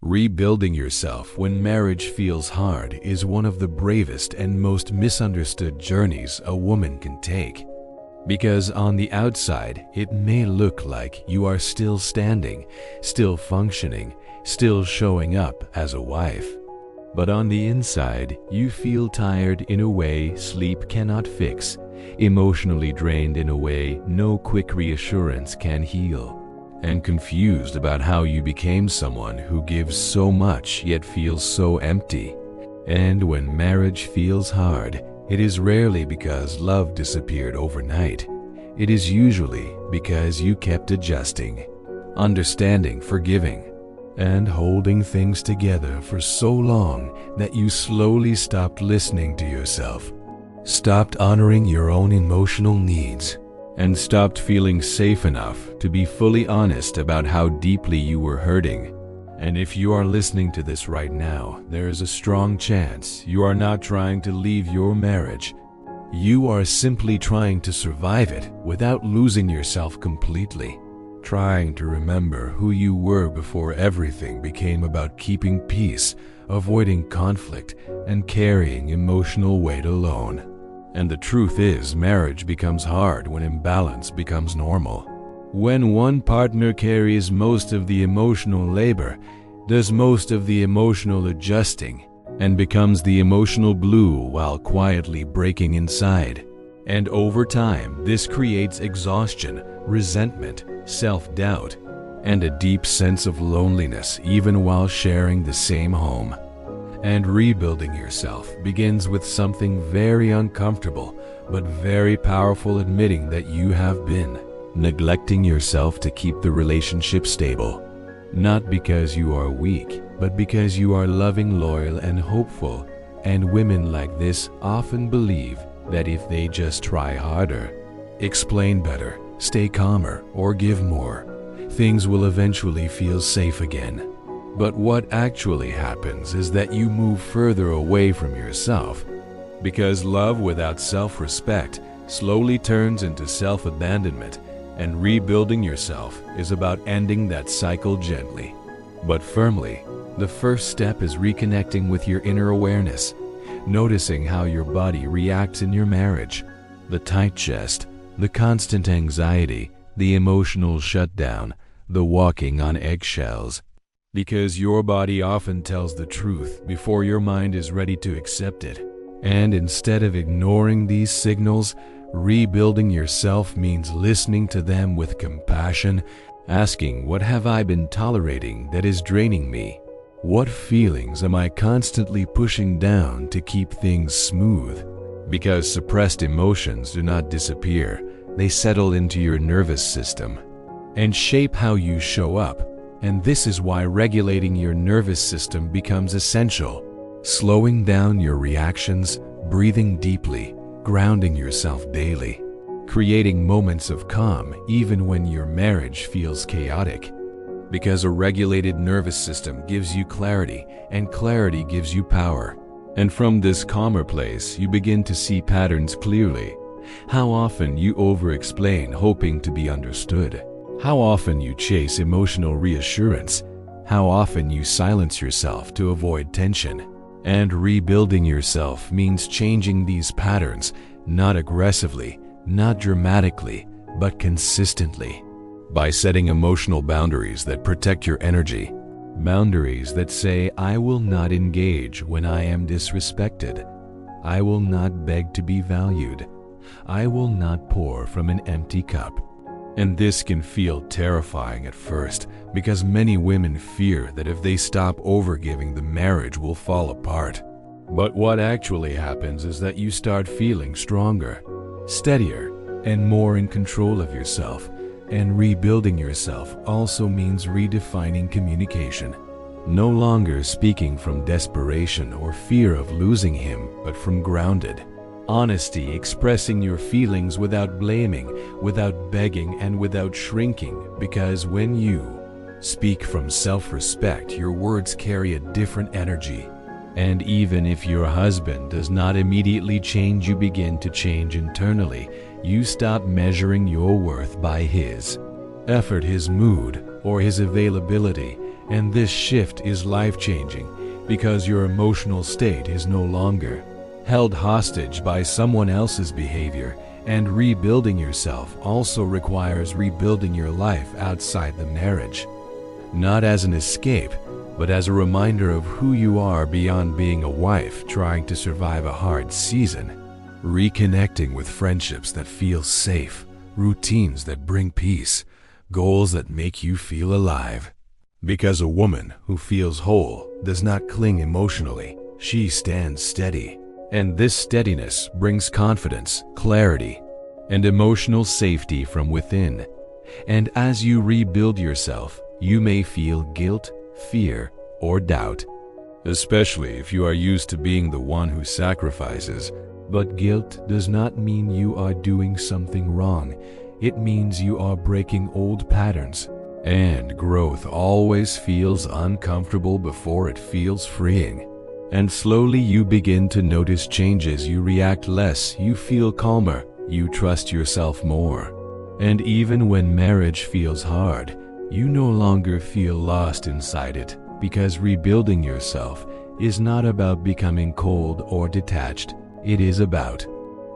Rebuilding yourself when marriage feels hard is one of the bravest and most misunderstood journeys a woman can take. Because on the outside, it may look like you are still standing, still functioning, still showing up as a wife. But on the inside, you feel tired in a way sleep cannot fix, emotionally drained in a way no quick reassurance can heal, and confused about how you became someone who gives so much yet feels so empty. And when marriage feels hard, it is rarely because love disappeared overnight. It is usually because you kept adjusting, understanding, forgiving, and holding things together for so long that you slowly stopped listening to yourself, stopped honoring your own emotional needs, and stopped feeling safe enough to be fully honest about how deeply you were hurting. And if you are listening to this right now, there is a strong chance you are not trying to leave your marriage. You are simply trying to survive it without losing yourself completely, trying to remember who you were before everything became about keeping peace, avoiding conflict, and carrying emotional weight alone. And the truth is, marriage becomes hard when imbalance becomes normal. When one partner carries most of the emotional labor, does most of the emotional adjusting, and becomes the emotional glue while quietly breaking inside. And over time, this creates exhaustion, resentment, self-doubt, and a deep sense of loneliness even while sharing the same home. And rebuilding yourself begins with something very uncomfortable but very powerful: admitting that you have been neglecting yourself to keep the relationship stable. Not because you are weak, but because you are loving, loyal, and hopeful. And women like this often believe that if they just try harder, explain better, stay calmer, or give more, things will eventually feel safe again. But what actually happens is that you move further away from yourself, because love without self-respect slowly turns into self-abandonment, and rebuilding yourself is about ending that cycle gently, but firmly. The first step is reconnecting with your inner awareness, noticing how your body reacts in your marriage, the tight chest, the constant anxiety, the emotional shutdown, the walking on eggshells. Because your body often tells the truth before your mind is ready to accept it. And instead of ignoring these signals, rebuilding yourself means listening to them with compassion, asking, what have I been tolerating that is draining me? What feelings am I constantly pushing down to keep things smooth? Because suppressed emotions do not disappear, they settle into your nervous system and shape how you show up. And this is why regulating your nervous system becomes essential. Slowing down your reactions, breathing deeply, grounding yourself daily, creating moments of calm even when your marriage feels chaotic. Because a regulated nervous system gives you clarity, and clarity gives you power. And from this calmer place, you begin to see patterns clearly. How often you over-explain hoping to be understood. How often you chase emotional reassurance. How often you silence yourself to avoid tension. And rebuilding yourself means changing these patterns, not aggressively, not dramatically, but consistently. By setting emotional boundaries that protect your energy. Boundaries that say, I will not engage when I am disrespected. I will not beg to be valued. I will not pour from an empty cup. And this can feel terrifying at first, because many women fear that if they stop overgiving, the marriage will fall apart. But what actually happens is that you start feeling stronger, steadier, and more in control of yourself. And rebuilding yourself also means redefining communication. No longer speaking from desperation or fear of losing him, but from grounded honesty, expressing your feelings without blaming, without begging, and without shrinking. Because when you speak from self-respect, your words carry a different energy. And even if your husband does not immediately change, you begin to change internally. You stop measuring your worth by his effort, his mood, or his availability, And this shift is life-changing because your emotional state is no longer held hostage by someone else's behavior, and rebuilding yourself also requires rebuilding your life outside the marriage, not as an escape, but as a reminder of who you are beyond being a wife trying to survive a hard season. Reconnecting with friendships that feel safe, routines that bring peace, goals that make you feel alive. Because a woman who feels whole does not cling emotionally, she stands steady. And this steadiness brings confidence, clarity, and emotional safety from within. And as you rebuild yourself, you may feel guilt, fear, or doubt, especially if you are used to being the one who sacrifices. But guilt does not mean you are doing something wrong. It means you are breaking old patterns. And growth always feels uncomfortable before it feels freeing. And slowly you begin to notice changes. You react less, you feel calmer, you trust yourself more. And even when marriage feels hard, you no longer feel lost inside it, because rebuilding yourself is not about becoming cold or detached. It is about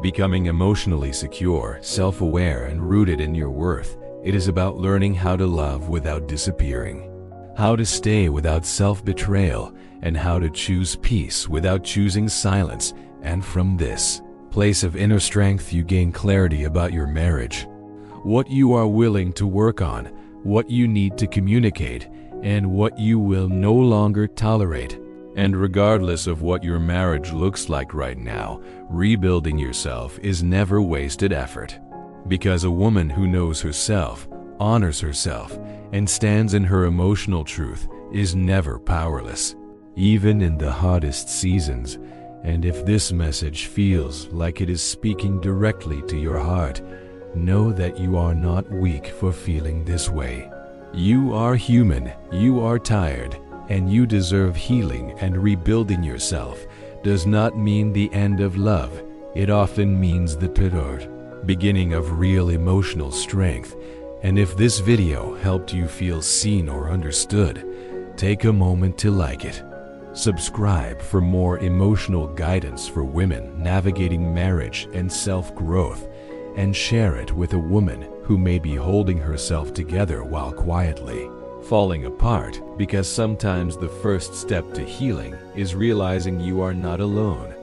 becoming emotionally secure, self-aware, and rooted in your worth. It is about learning how to love without disappearing, how to stay without self-betrayal, and how to choose peace without choosing silence. And from this place of inner strength, you gain clarity about your marriage, what you are willing to work on, what you need to communicate, and what you will no longer tolerate. And regardless of what your marriage looks like right now, rebuilding yourself is never wasted effort. Because a woman who knows herself, honors herself, and stands in her emotional truth is never powerless, even in the hottest seasons. And if this message feels like it is speaking directly to your heart, know that you are not weak for feeling this way. You are human, you are tired, and you deserve healing. And rebuilding yourself does not mean the end of love. It often means the beginning of real emotional strength. And if this video helped you feel seen or understood, take a moment to like it. Subscribe for more emotional guidance for women navigating marriage and self-growth, and share it with a woman who may be holding herself together while quietly falling apart, because sometimes the first step to healing is realizing you are not alone.